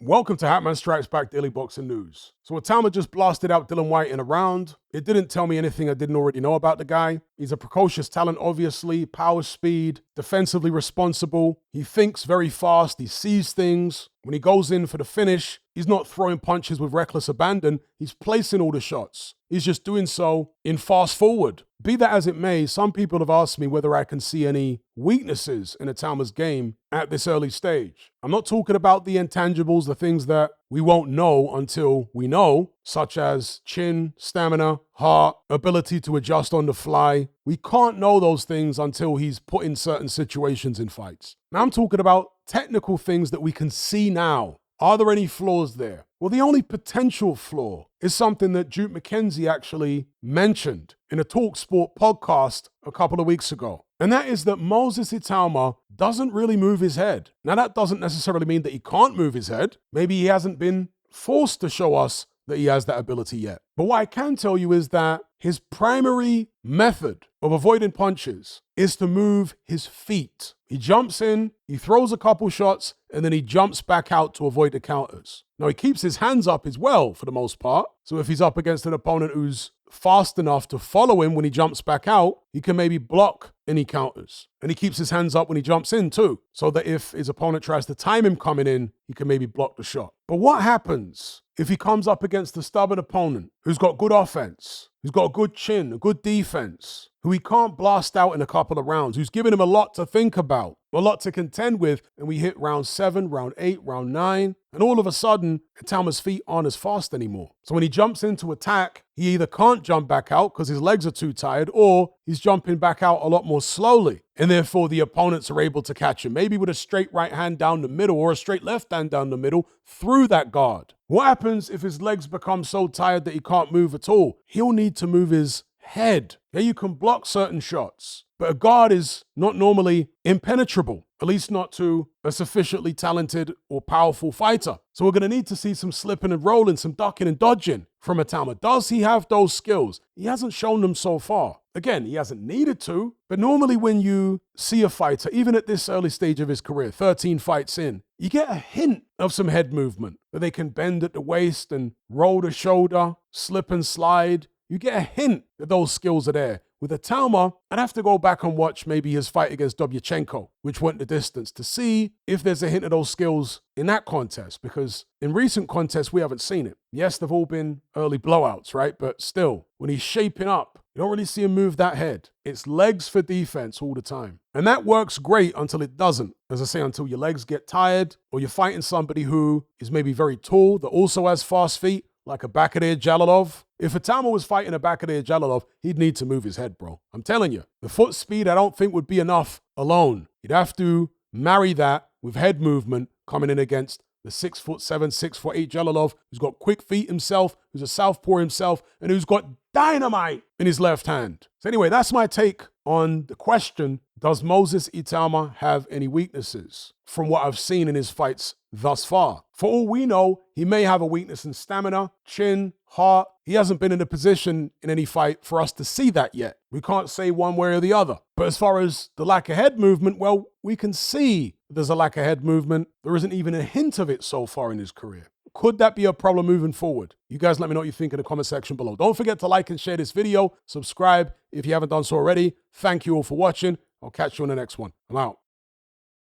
Welcome to Hatman Strikes Back Daily Boxing News. So Itauma just blasted out Dillian Whyte in a round. It didn't tell me anything I didn't already know about the guy. He's a precocious talent, obviously, power, speed, defensively responsible. He thinks very fast, he sees things. When he goes in for the finish, he's not throwing punches with reckless abandon, he's placing all the shots. He's just doing so in fast forward. Be that as it may, some people have asked me whether I can see any weaknesses in Itauma's game at this early stage. I'm not talking about the intangibles, the things that we won't know until we know, such as chin, stamina, heart, ability to adjust on the fly. We can't know those things until he's put in certain situations in fights. Now I'm talking about technical things that we can see now. Are there any flaws there? Well, the only potential flaw is something that Duke McKenzie actually mentioned in a TalkSport podcast a couple of weeks ago. And that is that Moses Itauma doesn't really move his head. Now, that doesn't necessarily mean that he can't move his head. Maybe he hasn't been forced to show us that he has that ability yet. But what I can tell you is that his primary method of avoiding punches is to move his feet. He jumps in, he throws a couple shots, and then he jumps back out to avoid the counters. Now, he keeps his hands up as well for the most part. So if he's up against an opponent who's fast enough to follow him when he jumps back out, he can maybe block any counters. And he keeps his hands up when he jumps in too, so that if his opponent tries to time him coming in, he can maybe block the shot. But what happens if he comes up against a stubborn opponent who's got good offense, who's got a good chin, a good defense, who he can't blast out in a couple of rounds, who's giving him a lot to think about, a lot to contend with, and we hit round 7, round 8, round 9, and all of a sudden, Itauma's feet aren't as fast anymore. So when he jumps into attack, he either can't jump back out because his legs are too tired, or he's jumping back out a lot more slowly, and therefore the opponents are able to catch him, maybe with a straight right hand down the middle or a straight left hand down the middle through that guard. What happens if his legs become so tired that he can't move at all? He'll need to move his head. Yeah, you can block certain shots, but a guard is not normally impenetrable, at least not to a sufficiently talented or powerful fighter. So we're going to need to see some slipping and rolling, some ducking and dodging from Itauma. Does he have those skills? He hasn't shown them so far. Again, he hasn't needed to, but normally when you see a fighter, even at this early stage of his career, 13 fights in, you get a hint of some head movement, that they can bend at the waist and roll the shoulder, slip and slide. You get a hint that those skills are there. With Itauma, I'd have to go back and watch maybe his fight against Dobyachenko, which went the distance, to see if there's a hint of those skills in that contest, because in recent contests, we haven't seen it. Yes, they've all been early blowouts, right? But still, when he's shaping up, you don't really see him move that head. It's legs for defense all the time. And that works great until it doesn't. As I say, until your legs get tired, or you're fighting somebody who is maybe very tall, that also has fast feet, like a Bakadeh Jalilov. If Itauma was fighting a Bakadeh Jalilov, he'd need to move his head, bro. I'm telling you. The foot speed, I don't think would be enough alone. You'd have to marry that with head movement coming in against the 6'7", 6'8" Jalilov, who's got quick feet himself, who's a southpaw himself, and who's got dynamite in his left hand. So anyway, that's my take on the question, does Moses Itauma have any weaknesses from what I've seen in his fights thus far? For all we know, he may have a weakness in stamina, chin, heart. He hasn't been in a position in any fight for us to see that yet. We can't say one way or the other. But as far as the lack of head movement, well, we can see there's a lack of head movement. There isn't even a hint of it so far in his career. Could that be a problem moving forward? You guys let me know what you think in the comment section below. Don't forget to like and share this video. Subscribe if you haven't done so already. Thank you all for watching. I'll catch you on the next one. I'm out.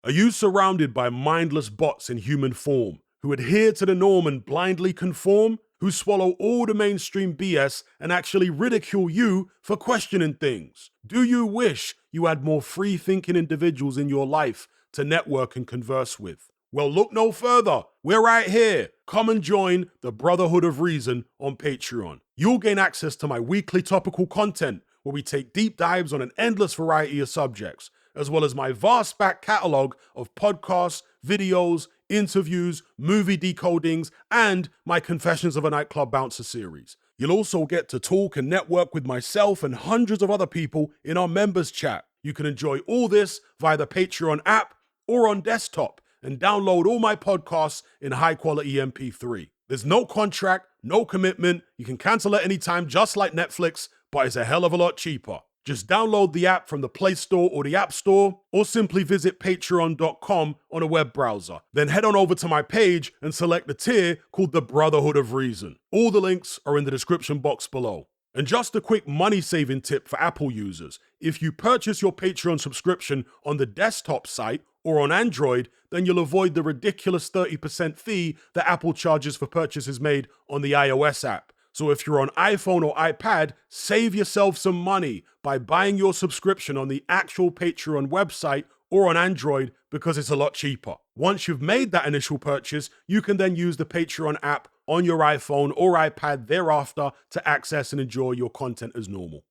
Are you surrounded by mindless bots in human form who adhere to the norm and blindly conform? Who swallow all the mainstream BS and actually ridicule you for questioning things? Do you wish you had more free-thinking individuals in your life to network and converse with? Well, look no further. We're right here. Come and join the Brotherhood of Reason on Patreon. You'll gain access to my weekly topical content where we take deep dives on an endless variety of subjects, as well as my vast back catalogue of podcasts, videos, interviews, movie decodings, and my Confessions of a Nightclub Bouncer series. You'll also get to talk and network with myself and hundreds of other people in our members chat. You can enjoy all this via the Patreon app or on desktop, and download all my podcasts in high-quality MP3. There's no contract, no commitment. You can cancel at any time, just like Netflix, but it's a hell of a lot cheaper. Just download the app from the Play Store or the App Store, or simply visit patreon.com on a web browser. Then head on over to my page and select the tier called the Brotherhood of Reason. All the links are in the description box below. And just a quick money-saving tip for Apple users. If you purchase your Patreon subscription on the desktop site or on Android, then you'll avoid the ridiculous 30% fee that Apple charges for purchases made on the iOS app. So if you're on iPhone or iPad, save yourself some money by buying your subscription on the actual Patreon website or on Android because it's a lot cheaper. Once you've made that initial purchase, you can then use the Patreon app on your iPhone or iPad thereafter to access and enjoy your content as normal.